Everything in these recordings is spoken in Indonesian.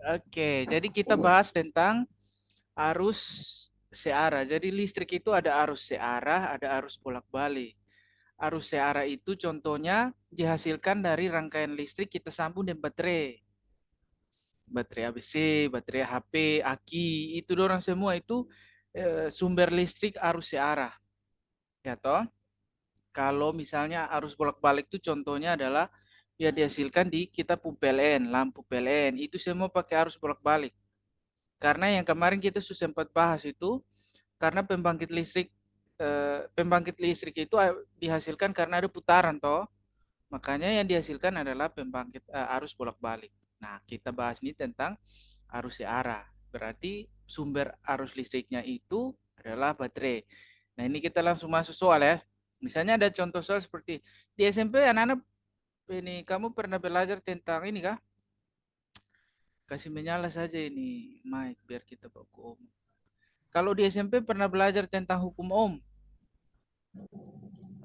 Oke, jadi kita bahas tentang arus searah. Jadi listrik itu ada arus searah, ada arus bolak-balik. Arus searah itu contohnya dihasilkan dari rangkaian listrik kita sambung dengan baterai. Baterai ABC, baterai HP, aki, itu dorang semua itu sumber listrik arus searah. Ya toh? Kalau misalnya arus bolak-balik itu contohnya adalah ya dihasilkan di kita PLN, lampu PLN, itu semua pakai arus bolak-balik. Karena yang kemarin kita sudah sempat bahas itu, karena pembangkit listrik itu dihasilkan karena ada putaran toh. Makanya yang dihasilkan adalah pembangkit arus bolak-balik. Nah, kita bahas ini tentang arus searah. Berarti sumber arus listriknya itu adalah baterai. Nah, ini kita langsung masuk soal ya. Misalnya ada contoh soal seperti di SMP anak-anak ini kamu pernah belajar tentang ini kah? Kasih menyala saja ini mic biar kita baku. Kalau di SMP pernah belajar tentang hukum ohm.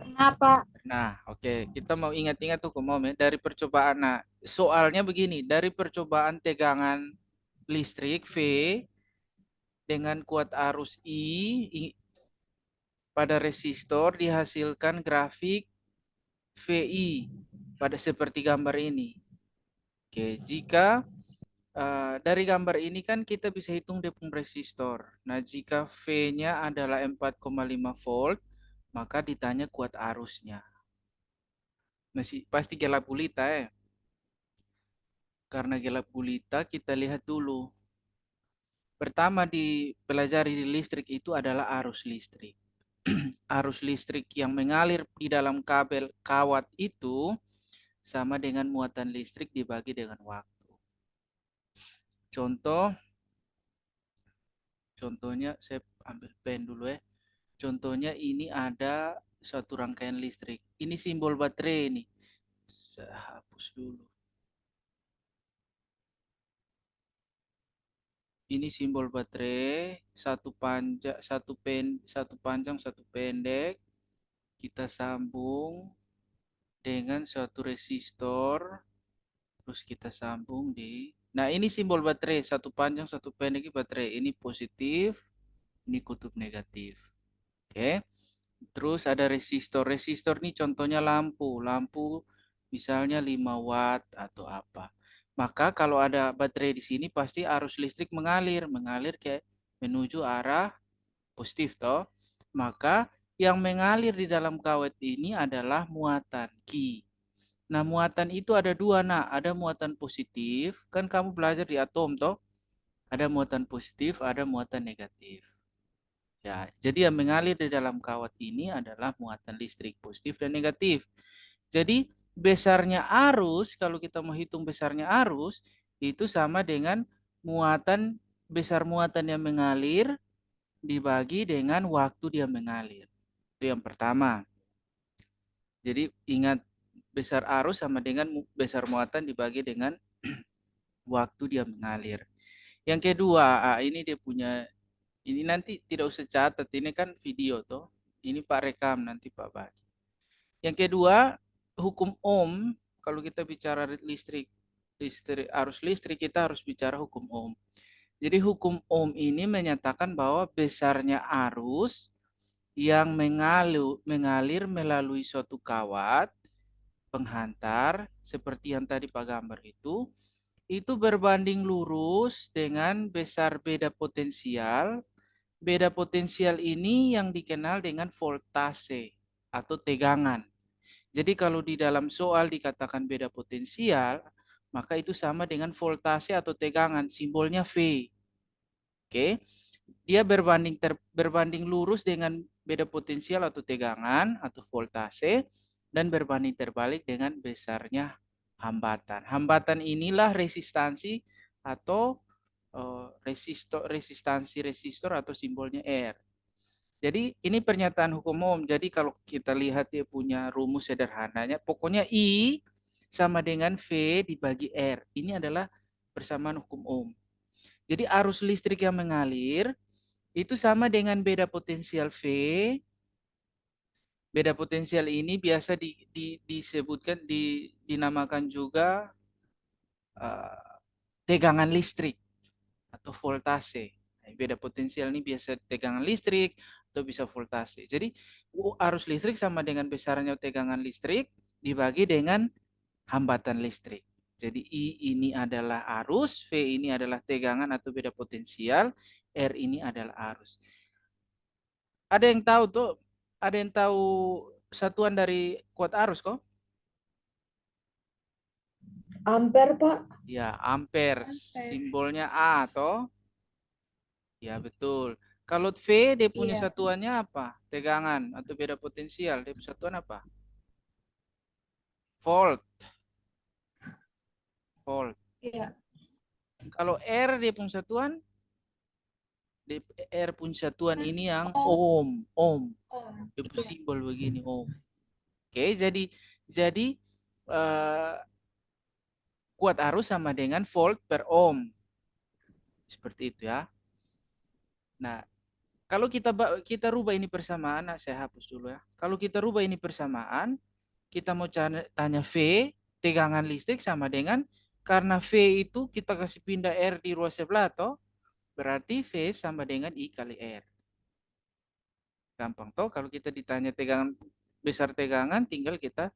Kenapa? Nah, oke, kita mau ingat-ingat hukum ohm ya dari percobaan. Nah, soalnya begini, dari percobaan tegangan listrik V dengan kuat arus I pada resistor dihasilkan grafik VI pada seperti gambar ini. Oke, jika dari gambar ini kan kita bisa hitung depung resistor. Nah, jika V-nya adalah 4,5 volt, maka ditanya kuat arusnya. Masih pasti gelap gulita ya. Karena gelap gulita kita lihat dulu. Pertama dipelajari di listrik itu adalah arus listrik. Arus listrik yang mengalir di dalam kabel kawat itu sama dengan muatan listrik dibagi dengan waktu. Contohnya saya ambil pen dulu ya. Contohnya ini ada suatu rangkaian listrik. Ini simbol baterai ini. Saya hapus dulu. Ini simbol baterai, satu panjang, satu pendek. Kita sambung dengan suatu resistor, terus kita sambung di. Nah, ini simbol baterai, satu panjang, satu pendek baterai. Ini positif, ini kutub negatif. Oke. Terus ada resistor. Resistor ini contohnya lampu. Lampu misalnya 5 watt atau apa. Maka kalau ada baterai di sini pasti arus listrik mengalir ke menuju arah positif toh. Maka yang mengalir di dalam kawat ini adalah muatan Q. Nah, muatan itu ada dua, nah, ada muatan positif, kan kamu belajar di atom toh. Ada muatan positif, ada muatan negatif. Ya, jadi yang mengalir di dalam kawat ini adalah muatan listrik positif dan negatif. Jadi besarnya arus, kalau kita mau hitung besarnya arus, itu sama dengan besar muatan yang mengalir dibagi dengan waktu dia mengalir. Itu yang pertama. Jadi ingat besar arus sama dengan besar muatan dibagi dengan waktu dia mengalir. Yang kedua, ini dia punya, ini nanti tidak usah catat, ini kan video toh. Ini Pak rekam nanti Pak bagi. Yang kedua, hukum Ohm, kalau kita bicara arus listrik kita harus bicara hukum Ohm. Jadi hukum Ohm ini menyatakan bahwa besarnya arus yang mengalir melalui suatu kawat penghantar seperti yang tadi Pak gambar itu berbanding lurus dengan besar beda potensial. Beda potensial ini yang dikenal dengan voltase atau tegangan. Jadi kalau di dalam soal dikatakan beda potensial, maka itu sama dengan voltase atau tegangan, simbolnya V. Oke. Dia berbanding lurus dengan beda potensial atau tegangan atau voltase dan berbanding terbalik dengan besarnya hambatan. Hambatan inilah resistansi atau resistansi resistor atau simbolnya R. Jadi ini pernyataan hukum Ohm. Jadi kalau kita lihat dia punya rumus sederhananya, pokoknya I sama dengan V dibagi R. Ini adalah persamaan hukum Ohm. Jadi arus listrik yang mengalir itu sama dengan beda potensial V. Beda potensial ini biasa disebutkan dinamakan juga tegangan listrik atau voltase. Beda potensial ini biasa tegangan listrik atau bisa voltase. Jadi arus listrik sama dengan besarnya tegangan listrik dibagi dengan hambatan listrik. Jadi I ini adalah arus, V ini adalah tegangan atau beda potensial, R ini adalah arus. Ada yang tahu tuh, ada yang tahu satuan dari kuat arus kok? Ampere, Pak. Ya, ampere. Simbolnya A toh? Ya, betul. Kalau V dia punya Iya. satuannya apa? Tegangan atau beda potensial. Dia punya satuan apa? Volt. Volt. Iya. Kalau R dia punya satuan, R punya satuan ini yang Oh, ohm. Ohm. oh, Dia punya iya. simbol begini ohm. Oke, jadi uh, kuat arus sama dengan volt per ohm. Seperti itu ya. Nah, kalau kita rubah ini persamaan, nah saya hapus dulu ya. Kalau kita rubah ini persamaan, kita mau tanya V, tegangan listrik sama dengan, karena V itu kita kasih pindah R di ruas sebelah toh, berarti V sama dengan I kali R. Gampang toh, kalau kita ditanya tegangan, besar tegangan, tinggal kita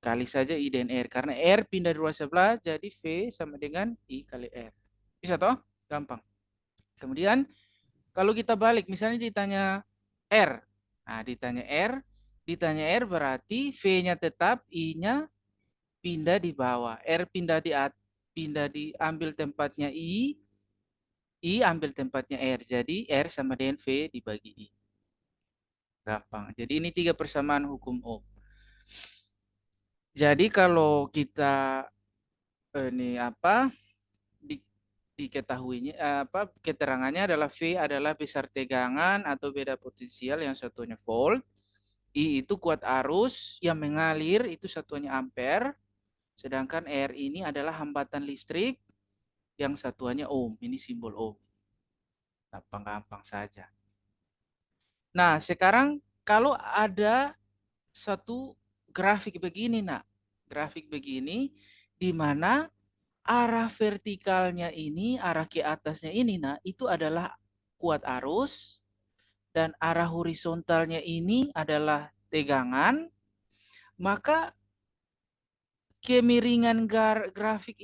kali saja I dan R. Karena R pindah di ruas sebelah, jadi V sama dengan I kali R. Bisa toh? Gampang. Kemudian, kalau kita balik, misalnya ditanya R. Nah, ditanya R berarti V-nya tetap, I-nya pindah di bawah. R pindah diambil tempatnya I ambil tempatnya R. Jadi R sama dengan V dibagi I. Gampang. Jadi ini 3 persamaan hukum Ohm. Jadi kalau kita ini apa di, diketahuinya apa keterangannya adalah V adalah besar tegangan atau beda potensial yang satunya volt. I itu kuat arus yang mengalir itu satuannya ampere. Sedangkan R ini adalah hambatan listrik yang satuannya ohm. Ini simbol ohm. Gampang-gampang saja. Nah, sekarang kalau ada satu grafik begini, nak. Grafik begini, di mana arah vertikalnya ini, arah ke atasnya ini, nak, itu adalah kuat arus, dan arah horizontalnya ini adalah tegangan, maka kemiringan grafik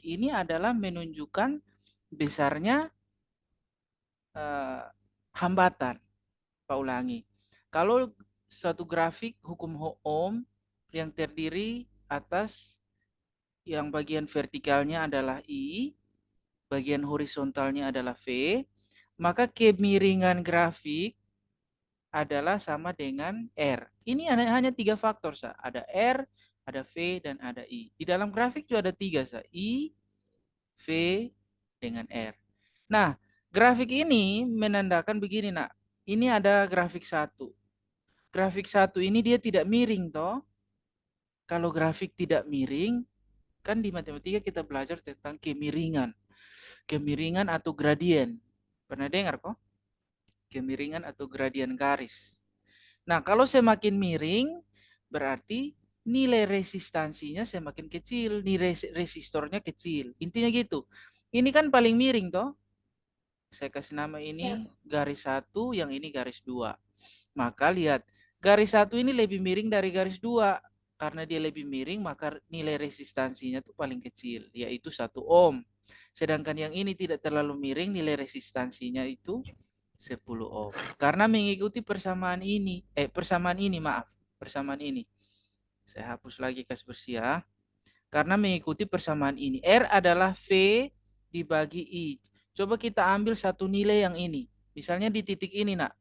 ini adalah menunjukkan besarnya eh, hambatan. Pak ulangi. Kalau suatu grafik hukum Ohm yang terdiri atas yang bagian vertikalnya adalah I, bagian horizontalnya adalah V, maka kemiringan grafik adalah sama dengan R. Ini hanya 3 faktor, Sa. Ada R, ada V, dan ada I. Di dalam grafik juga ada 3, Sa. I, V, dengan R. Nah, grafik ini menandakan begini, nak. Ini ada grafik 1. Grafik 1 ini dia tidak miring, toh. Kalau grafik tidak miring, kan di matematika kita belajar tentang kemiringan. Kemiringan atau gradien. Pernah dengar kok? Kemiringan atau gradien garis. Nah, kalau semakin miring, berarti nilai resistansinya semakin kecil, nilai resistornya kecil. Intinya gitu. Ini kan paling miring toh. Saya kasih nama Ya. ini garis 1, yang ini garis 2. Maka lihat, garis 1 ini lebih miring dari garis 2. Karena dia lebih miring, maka nilai resistansinya itu paling kecil, yaitu 1 ohm. Sedangkan yang ini tidak terlalu miring, nilai resistansinya itu 10 ohm. Karena mengikuti persamaan ini, maaf, persamaan ini. Saya hapus lagi kas bersih ya. Karena mengikuti persamaan ini. R adalah V dibagi I. Coba kita ambil satu nilai yang ini. Misalnya di titik ini, nak.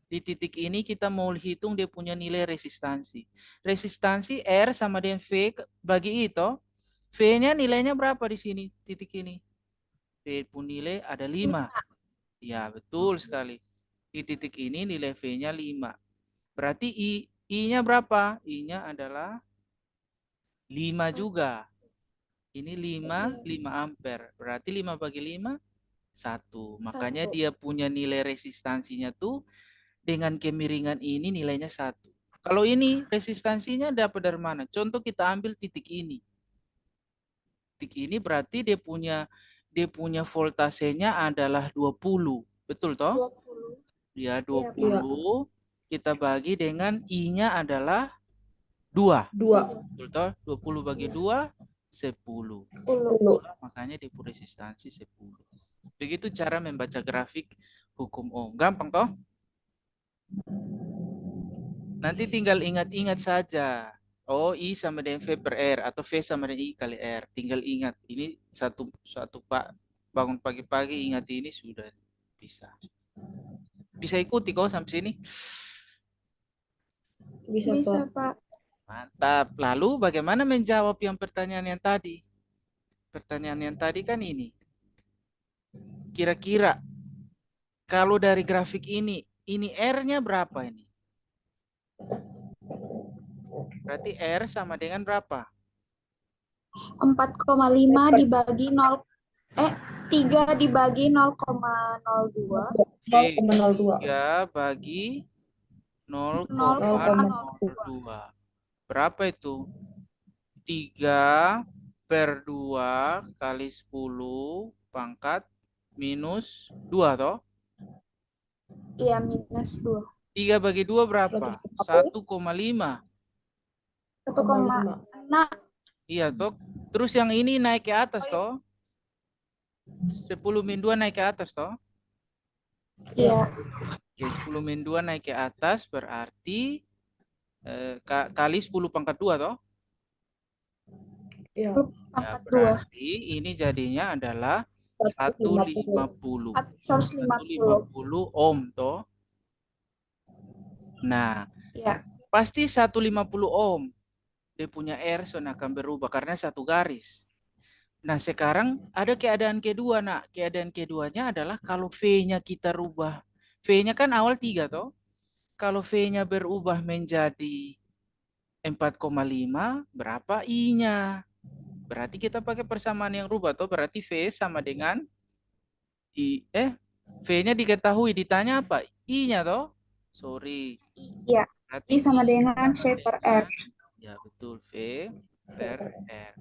Di titik ini kita mau hitung dia punya nilai resistansi. Resistansi R sama dengan V bagi I toh. V-nya nilainya berapa di sini, titik ini? V pun nilai ada 5. Ya, betul sekali. Di titik ini nilai V-nya 5. Berarti I-nya berapa? I-nya adalah 5 juga. Ini 5 ampere. Berarti 5 bagi 5, 1. Makanya Satu. dia punya nilai resistansinya tuh dengan kemiringan ini nilainya 1. Kalau ini resistansinya dapat dari mana? Contoh kita ambil titik ini. tik ini berarti dia punya voltasenya adalah 20. Betul toh? 20. Ya, Iya, 20 kita bagi dengan I-nya adalah 2. 2. Betul toh? 20 bagi 2, 10. 10. Makanya di resistansi 10. Begitu cara membaca grafik hukum Ohm. Gampang toh? Nanti tinggal ingat-ingat saja. Oh, I sama dengan V per R atau V sama dengan I kali R. Tinggal ingat. Ini satu Pak bangun pagi-pagi ingat ini sudah bisa. Bisa ikuti kok sampai sini. Bisa, Bisa, Pak. Pak. Mantap. Lalu bagaimana menjawab yang pertanyaan yang tadi? Pertanyaan yang tadi kan ini. Kira-kira kalau dari grafik ini R-nya berapa ini? Berarti R sama dengan berapa? 4,5 dibagi 0 3 dibagi 0,02. V 0,02. 3 bagi 0,02. 0,02. Berapa itu? 3 per 2 kali 10 pangkat minus 2 toh? Iya, minus 2. 3 bagi 2 berapa? 1,5. 1,6. Iya toh. Terus yang ini naik ke atas toh? 10 min 2 naik ke atas toh? Iya. Oke, 10 min 2 naik ke atas berarti kali 10 pangkat 2 toh? Iya. Ya, Pangkat 2. berarti ini jadinya adalah 150. 150. 150 ohm toh. Nah, Iya. pasti 150 ohm. Dia punya R zone akan berubah karena satu garis. Nah, sekarang ada keadaan kedua, nak. Keadaan keduanya adalah kalau V-nya kita rubah. V-nya kan awal 3 toh. Kalau V-nya berubah menjadi 4,5, berapa I-nya? Berarti kita pakai persamaan yang rubah toh. Berarti V sama dengan V-nya diketahui, ditanya apa? I-nya toh? Sorry. Iya. Berarti I sama dengan V sama per R. dengan, ya betul, V per R.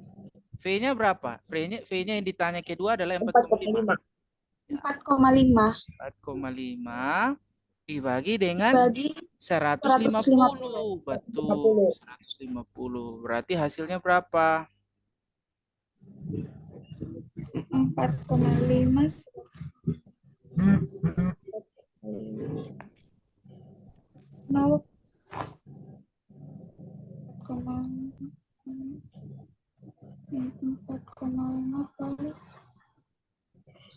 V-nya berapa? V-nya yang ditanya kedua adalah 4,5. 4,5 4,5 dibagi dengan dibagi 150. Betul, 150. Berarti hasilnya berapa? 4,5 0 4,5 kali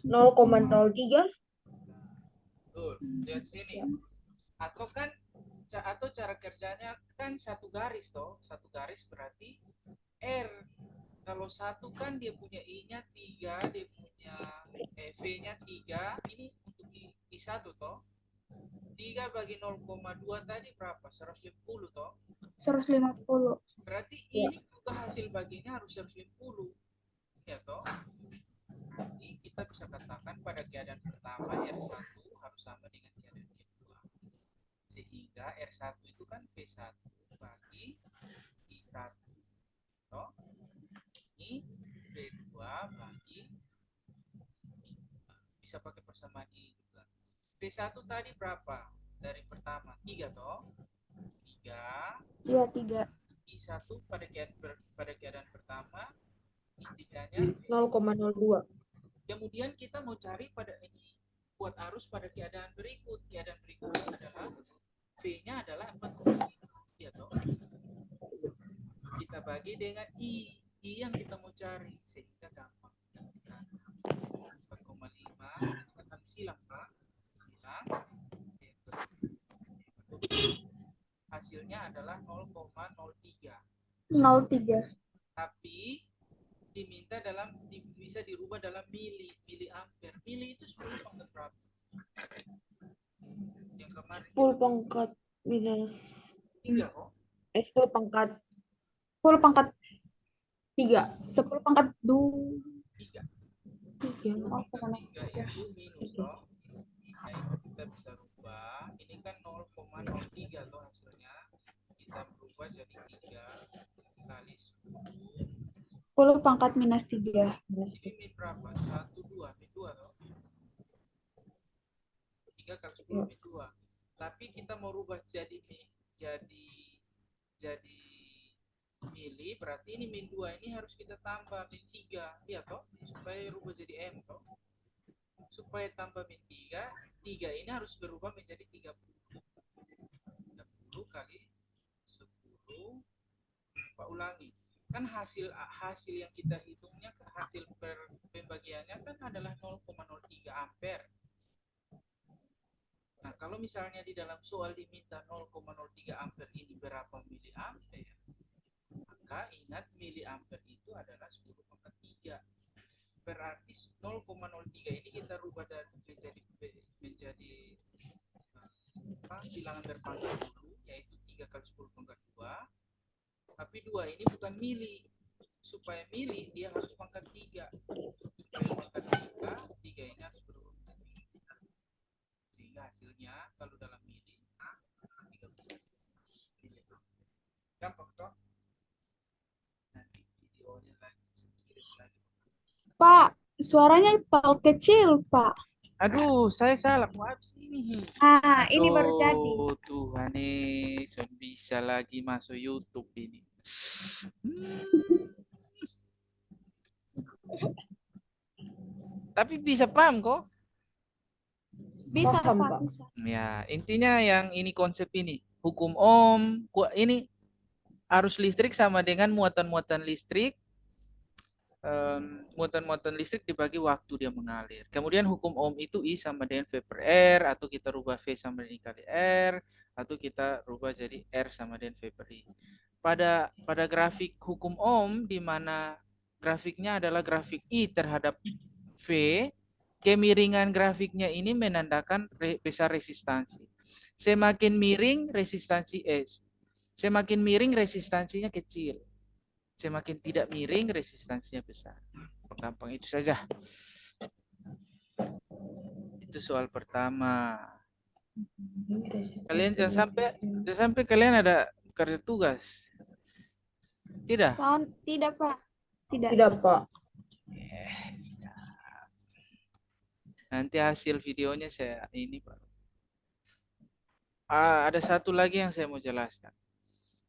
0,03. Betul. Lihat sini. Atau cara kerjanya kan satu garis toh. Satu garis berarti R. Kalau satu kan dia punya I-nya 3, dia punya V-nya 3. Ini untuk I1 toh. 3 bagi 0,2 tadi berapa? 150 toh. 150. Berarti ini juga hasil baginya harus 150. Ya toh. Berarti kita bisa katakan pada keadaan pertama R1 harus sama dengan keadaan kedua. Sehingga R1 itu kan V1 bagi I1. Toh. Ini V2 bagi bisa pakai persamaan I juga. V1 tadi berapa? Dari pertama 3 toh. 3. Iya, 3. I1 pada keadaan pertama I3-nya 0,02. Kemudian kita mau cari pada ini buat arus pada keadaan berikut. Keadaan berikutnya adalah V-nya adalah 4,5. Ya toh. Kita bagi dengan I yang kita mau cari sehingga gampang. 4,5 akan silang Pak. Silang. Hasilnya adalah 0,03. 03. Tapi diminta bisa dirubah dalam mili ampere. Mili itu 10 pangkat berapa? Yang kemarin 10 pangkat minus 3 kok. 10 pangkat 10 pangkat 3. 10 pangkat 2. 3. 3. Oh, 3 itu minus toh. Nah, itu kita bisa rubah. Ini kan 0,03 toh hasilnya. Kita berubah jadi 3 kali 10 10 pangkat minus 3. Minus Ini min berapa? 1, 2. Min 2 toh. 3 kali 10 min 2. Tapi kita mau rubah jadi jadi mili, berarti ini min 2 ini harus kita tambah min 3. Iya toh? Supaya rubah jadi M toh. Supaya tambah min 3, 3 ini harus berubah menjadi 30. 30 kali 10. Pak ulangi. Kan hasil yang kita hitungnya, hasil pembagiannya kan adalah 0,03 ampere. Nah, kalau misalnya di dalam soal diminta 0,03 ampere ini berapa miliampere, maka ingat miliampere itu adalah 10 pangkat 3. Berarti 0,03 ini kita rubah dan menjadi bilangan berpangkat dulu, yaitu 3 kali 10 pangkat 2. Tapi 2 ini bukan mili. Supaya mili dia harus pangkat 3. Supaya pangkat 3, 3 ini harus berubah menjadi 3. Sehingga hasilnya kalau dalam mili 30 mili. Gampang toh? Nanti videonya lagi sedikit lagi. Pak, suaranya terlalu kecil, Pak. Aduh, saya salah. Maaf sini. Nah, ini baru jadi. Oh, Tuhan nih, bisa lagi masuk YouTube ini. Tapi bisa paham kok. Bisa, Paham, Pak, Pak. bisa. Ya, intinya yang ini konsep ini. Hukum Ohm, ini arus listrik sama dengan muatan-muatan listrik. Muatan-muatan listrik dibagi waktu dia mengalir. Kemudian hukum Ohm itu I sama dengan V per R, atau kita rubah V sama dengan I kali R, atau kita rubah jadi R sama dengan V per I. Pada grafik hukum Ohm, di mana grafiknya adalah grafik I terhadap V, kemiringan grafiknya ini menandakan besar resistansi. Semakin miring semakin miring resistansinya kecil. Semakin tidak miring resistansinya besar. Gampang itu saja. Itu soal pertama. Kalian jangan sampai kalian ada kerja tugas. Tidak? Tidak, Pak. Tidak. Tidak, Pak. Nanti hasil videonya saya ini, Pak. Ada satu lagi yang saya mau jelaskan.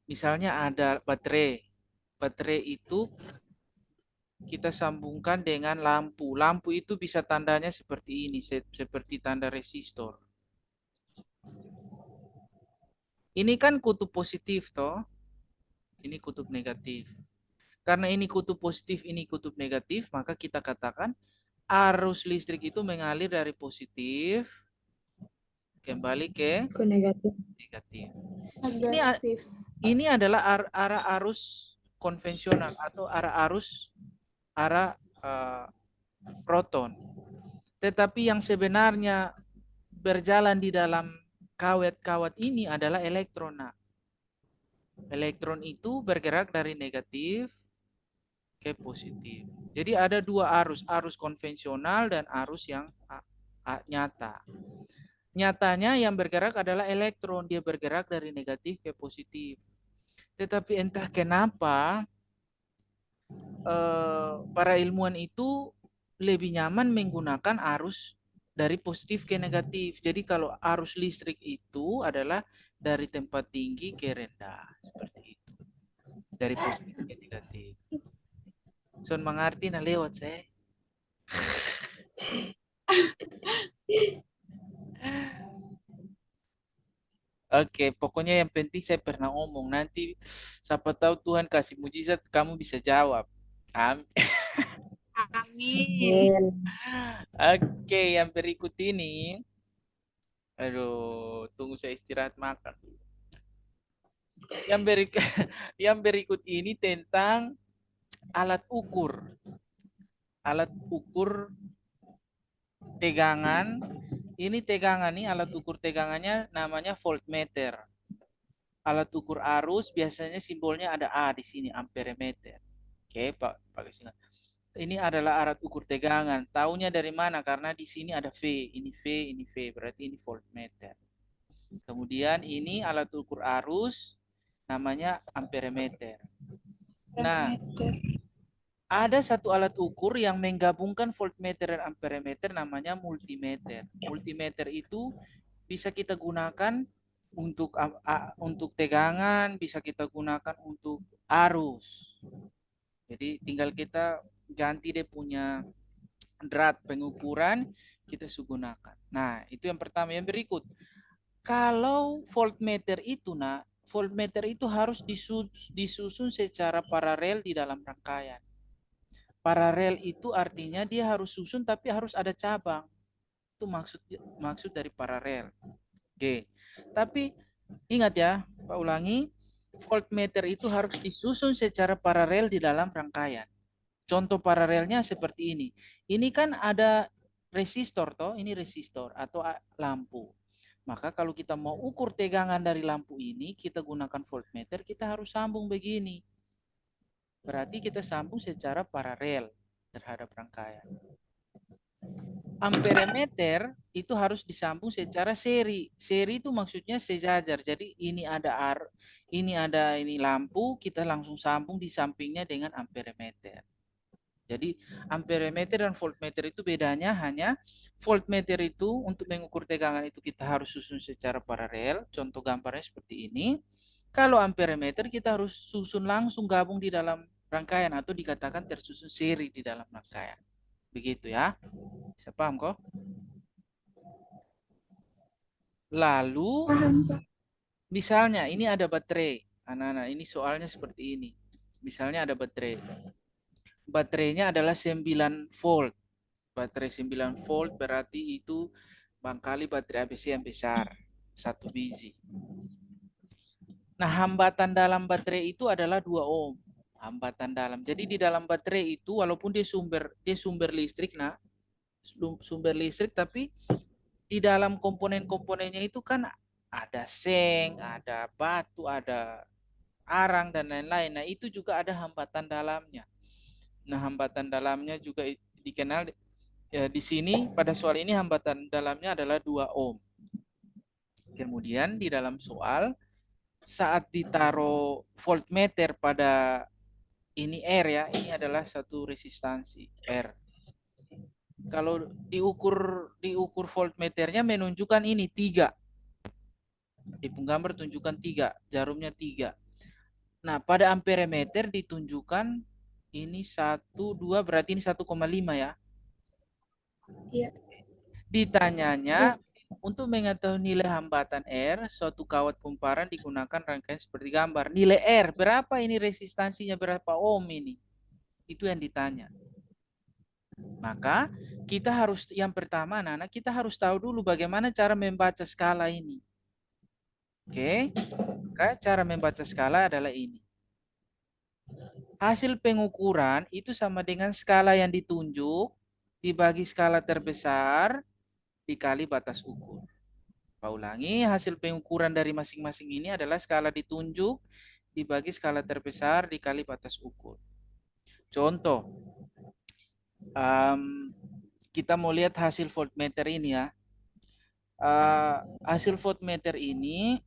Misalnya ada baterai. Baterai itu kita sambungkan dengan lampu. Lampu itu bisa tandanya seperti ini, seperti tanda resistor. Ini kan kutub positif toh. Ini kutub negatif. Karena ini kutub positif, ini kutub negatif, maka kita katakan arus listrik itu mengalir dari positif kembali ke negatif. negatif. Negatif. Ini adalah arah arus konvensional atau arah proton. Tetapi yang sebenarnya berjalan di dalam kawat-kawat ini adalah elektron. Nah, elektron itu bergerak dari negatif ke positif. Jadi ada dua arus konvensional dan arus yang nyata. Nyatanya yang bergerak adalah elektron, dia bergerak dari negatif ke positif. Tetapi entah kenapa para ilmuwan itu lebih nyaman menggunakan arus dari positif ke negatif. Jadi kalau arus listrik itu adalah dari tempat tinggi ke rendah, seperti itu. Dari positif ke negatif. Son mengerti nah lewat saya. Oke, pokoknya yang penting saya pernah ngomong. Nanti siapa tahu Tuhan kasih mujizat kamu bisa jawab. Amin. Amin. Oke, yang berikut ini. Aduh, tunggu saya istirahat makan. Yang berikut ini tentang alat ukur. Alat ukur tegangan. Ini tegangan nih, alat ukur tegangannya namanya voltmeter. Alat ukur arus biasanya simbolnya ada A di sini, amperemeter. Oke, Pak singkat. Ini adalah alat ukur tegangan. Taunya dari mana? Karena di sini ada V, ini V, ini V, berarti ini voltmeter. Kemudian ini alat ukur arus namanya amperemeter. Nah, ada satu alat ukur yang menggabungkan voltmeter dan amperemeter, namanya multimeter. Multimeter itu bisa kita gunakan untuk tegangan, bisa kita gunakan untuk arus. Jadi tinggal kita ganti dia punya drat pengukuran, kita gunakan. Nah, itu yang pertama. Yang berikut, kalau voltmeter itu, voltmeter itu harus disusun secara paralel di dalam rangkaian. Paralel itu artinya dia harus susun tapi harus ada cabang. Itu maksud dari paralel. Oke. Tapi ingat ya, Pak ulangi, voltmeter itu harus disusun secara paralel di dalam rangkaian. Contoh paralelnya seperti ini. Ini kan ada resistor toh, ini resistor atau lampu. Maka kalau kita mau ukur tegangan dari lampu ini, kita gunakan voltmeter, kita harus sambung begini. Berarti kita sambung secara paralel terhadap rangkaian. Amperemeter itu harus disambung secara seri. Seri itu maksudnya sejajar. Jadi ini ada lampu, kita langsung sambung di sampingnya dengan amperemeter. Jadi amperemeter dan voltmeter itu bedanya hanya voltmeter itu untuk mengukur tegangan itu kita harus susun secara paralel. Contoh gambarnya seperti ini. Kalau amperemeter kita harus susun langsung gabung di dalam rangkaian atau dikatakan tersusun seri di dalam rangkaian. Begitu ya. Bisa paham kok? Lalu misalnya ini ada baterai. Anak-anak, ini soalnya seperti ini. Misalnya ada baterai. Baterainya adalah 9 volt. Baterai 9 volt berarti itu barangkali baterai ABC yang besar. 1 biji. Nah, hambatan dalam baterai itu adalah 2 ohm. Hambatan dalam. Jadi di dalam baterai itu walaupun dia sumber listrik, sumber listrik, tapi di dalam komponen-komponennya itu kan ada seng, ada batu, ada arang dan lain-lain. Nah, itu juga ada hambatan dalamnya. Nah, hambatan dalamnya juga dikenal ya, di sini pada soal ini hambatan dalamnya adalah 2 ohm. Kemudian di dalam soal saat ditaruh voltmeter pada ini R ya, ini adalah satu resistansi R. Kalau diukur voltmeternya menunjukkan ini 3. Di penggambar tunjukkan 3, jarumnya 3. Nah, pada amperemeter ditunjukkan ini 1, 2, berarti ini 1,5 ya. Iya. Ditanyanya untuk mengetahui nilai hambatan R, suatu kawat kumparan digunakan rangkaian seperti gambar. Nilai R berapa ini, resistansinya berapa ohm ini? Itu yang ditanya. Maka kita harus yang pertama anak-anak kita harus tahu dulu bagaimana cara membaca skala ini. Oke. Maka cara membaca skala adalah ini. Hasil pengukuran itu sama dengan skala yang ditunjuk dibagi skala terbesar dikali batas ukur. Pak ulangi, hasil pengukuran dari masing-masing ini adalah skala ditunjuk dibagi skala terbesar dikali batas ukur. Contoh, kita mau lihat hasil voltmeter ini ya. Hasil voltmeter ini,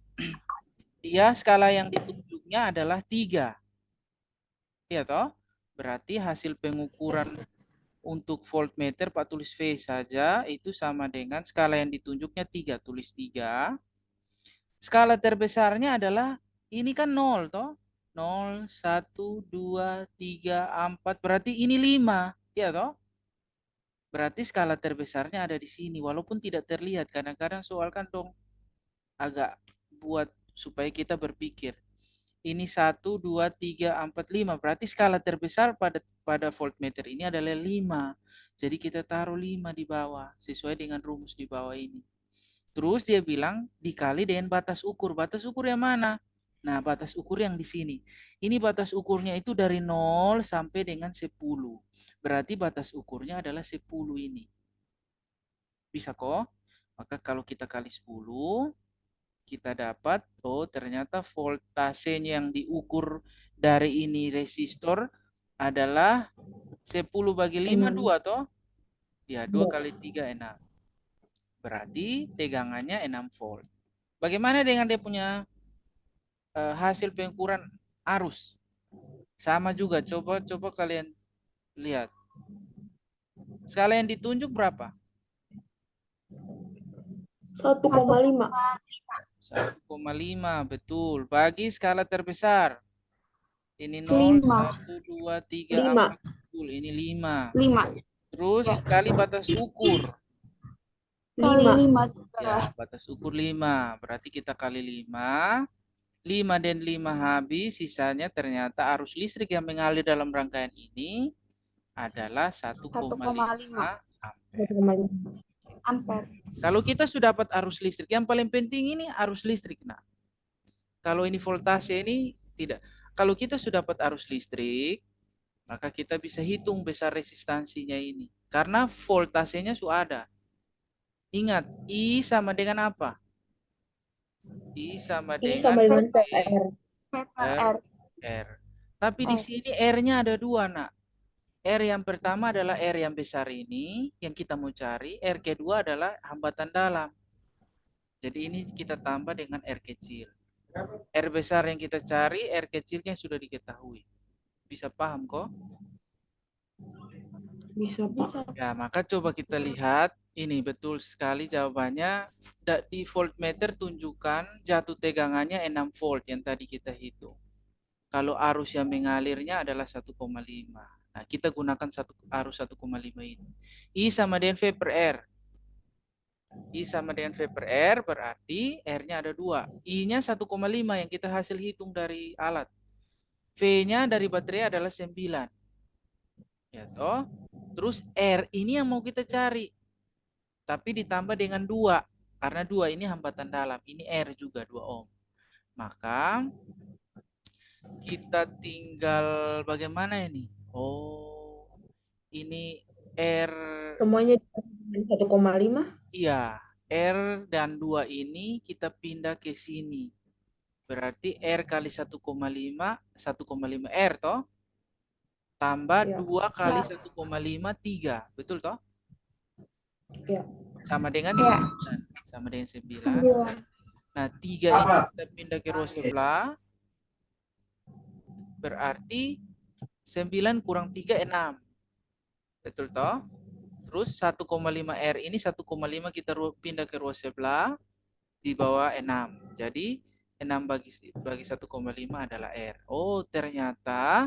dia skala yang ditunjuknya adalah 3. Iya toh? Berarti hasil pengukuran untuk voltmeter, Pak tulis V saja, itu sama dengan skala yang ditunjuknya 3. Tulis 3. Skala terbesarnya adalah, ini kan 0 toh? 0, 1, 2, 3, 4. Berarti ini 5. Ya toh? Berarti skala terbesarnya ada di sini. Walaupun tidak terlihat. Kadang-kadang soal kan dong agak buat supaya kita berpikir. Ini 1, 2, 3, 4, 5. Berarti skala terbesar pada voltmeter ini adalah 5. Jadi kita taruh 5 di bawah. Sesuai dengan rumus di bawah ini. Terus dia bilang dikali dengan batas ukur. Batas ukur yang mana? Nah, batas ukur yang di sini. Ini batas ukurnya itu dari 0 sampai dengan 10. Berarti batas ukurnya adalah 10 ini. Bisa kok? Maka kalau kita kali 10, kita dapat, oh ternyata voltasenya yang diukur dari ini resistor adalah 10 bagi 5, 2 toh? Ya, 2 kali 3, 6. Berarti tegangannya 6 volt. Bagaimana dengan dia punya hasil pengukuran arus? Sama juga, coba kalian Lihat. Skala yang ditunjuk berapa? 1,5. 1,5, betul. Bagi skala terbesar. Ini 0, 5. 1, 2, 3, 5. 4. Betul, ini 5. 5. Terus Ya. kali batas ukur. Kali 5. 5. Ya, batas ukur 5. Berarti kita kali 5. 5 dan 5 habis, sisanya ternyata arus listrik yang mengalir dalam rangkaian ini adalah 1,5 ampere. 1,5 ampere. Kalau kita sudah dapat arus listrik, yang paling penting ini arus listrik. Nah, kalau ini voltase ini tidak. Kalau kita sudah dapat arus listrik, maka kita bisa hitung besar resistansinya ini. Karena voltasenya sudah ada. Ingat, I sama dengan apa? I sama I dengan sama dengan V PR. per R. R. Tapi di sini R-nya ada dua, nak. R yang pertama adalah R yang besar ini, yang kita mau cari. R kedua adalah hambatan dalam. Jadi ini kita tambah dengan R kecil. R besar yang kita cari, R kecilnya sudah diketahui. Bisa paham kok? Bisa, Pak. Bisa. Ya, maka coba kita lihat. Ini betul sekali jawabannya. Di voltmeter tunjukkan jatuh tegangannya 6 volt yang tadi kita hitung. Kalau arus yang mengalirnya adalah 1,5. Nah, kita gunakan arus 1,5 ini. I sama dengan V per R. I sama dengan V per R berarti R-nya ada 2. I-nya 1,5 yang kita hasil hitung dari alat. V-nya dari baterai adalah 9. Ya toh? Terus R ini yang mau kita cari. Tapi ditambah dengan 2. Karena 2 ini hambatan dalam. Ini R juga 2 ohm. Maka kita tinggal bagaimana ini? Oh, ini R. Semuanya 1,5. Iya, R dan 2 ini kita pindah ke sini. Berarti R kali 1,5, 1,5 R toh. Tambah Ya. 2 kali 1,5, 3. Betul toh? Ya. Sama dengan Ya. 9. Sama dengan 9. 9. Nah, 3 ini kita pindah ke row sebelah. Berarti 9 kurang 3, 6. Betul toh? Terus 1,5 R ini 1,5 kita pindah ke row sebelah. Di bawah 6. Jadi 6 bagi 1,5 adalah R. Oh, ternyata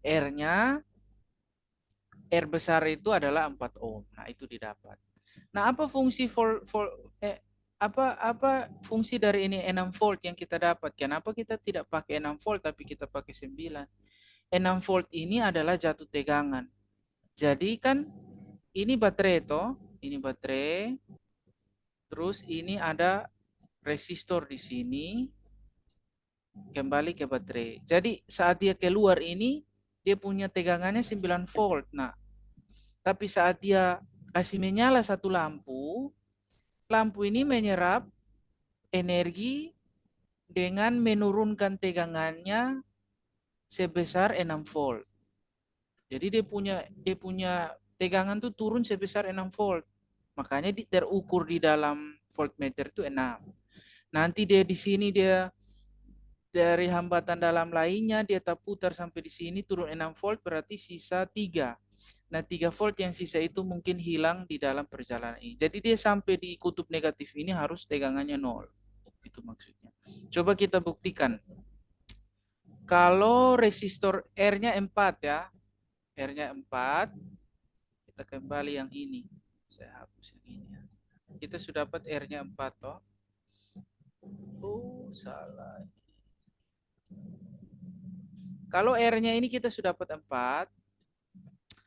R-nya R besar itu adalah 4 ohm. Nah, itu didapat. Nah, apa fungsi apa fungsi dari ini 6 volt yang kita dapat? Kenapa kita tidak pakai 6 volt tapi kita pakai 9? 6 volt ini adalah jatuh tegangan. Jadi kan ini baterai toh, ini baterai. Terus ini ada resistor di sini. Kembali ke baterai. Jadi saat dia keluar ini dia punya tegangannya 9 volt. Nah, tapi saat dia kasih menyala satu lampu, lampu ini menyerap energi dengan menurunkan tegangannya sebesar 6 volt. Jadi dia punya tegangan tuh turun sebesar 6 volt. Makanya terukur di dalam voltmeter itu 6. Nanti dia di sini dia dari hambatan dalam lainnya dia tak putar sampai di sini turun 6 volt berarti sisa 3. Nah, 3 volt yang sisa itu mungkin hilang di dalam perjalanan ini. Jadi dia sampai di kutub negatif ini harus tegangannya 0. Itu maksudnya. Coba kita buktikan. Kalau resistor R-nya 4 ya. R-nya 4. Kita kembali yang ini. Saya hapus yang ini ya. Kita sudah dapat R-nya 4 toh. Oh, salah. Kalau R-nya ini kita sudah dapat 4,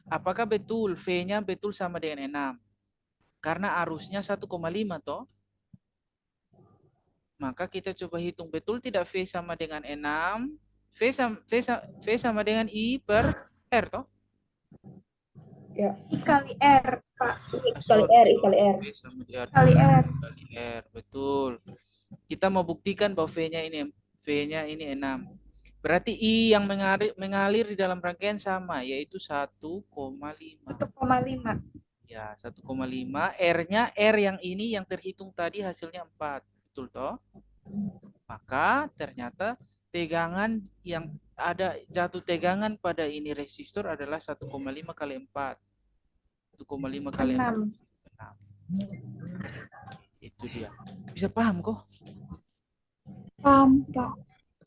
apakah betul V-nya betul sama dengan 6? Karena arusnya 1,5 toh. Maka kita coba hitung betul tidak V sama dengan 6? V sama dengan I per R toh? Ya. I kali R, Pak. Kali R, I kali R. V sama dengan Kali R. kali R, betul. Kita mau buktikan bahwa V-nya ini 6. Berarti I yang mengalir di dalam rangkaian sama, yaitu 1,5. 1,5. Ya, 1,5. R-nya, R yang ini yang terhitung tadi hasilnya 4. Betul toh? Maka ternyata tegangan yang ada jatuh tegangan pada ini resistor adalah 1,5 kali 4. 1,5 kali 4. 6. 6. Itu dia. Bisa paham kok? Paham, Pak.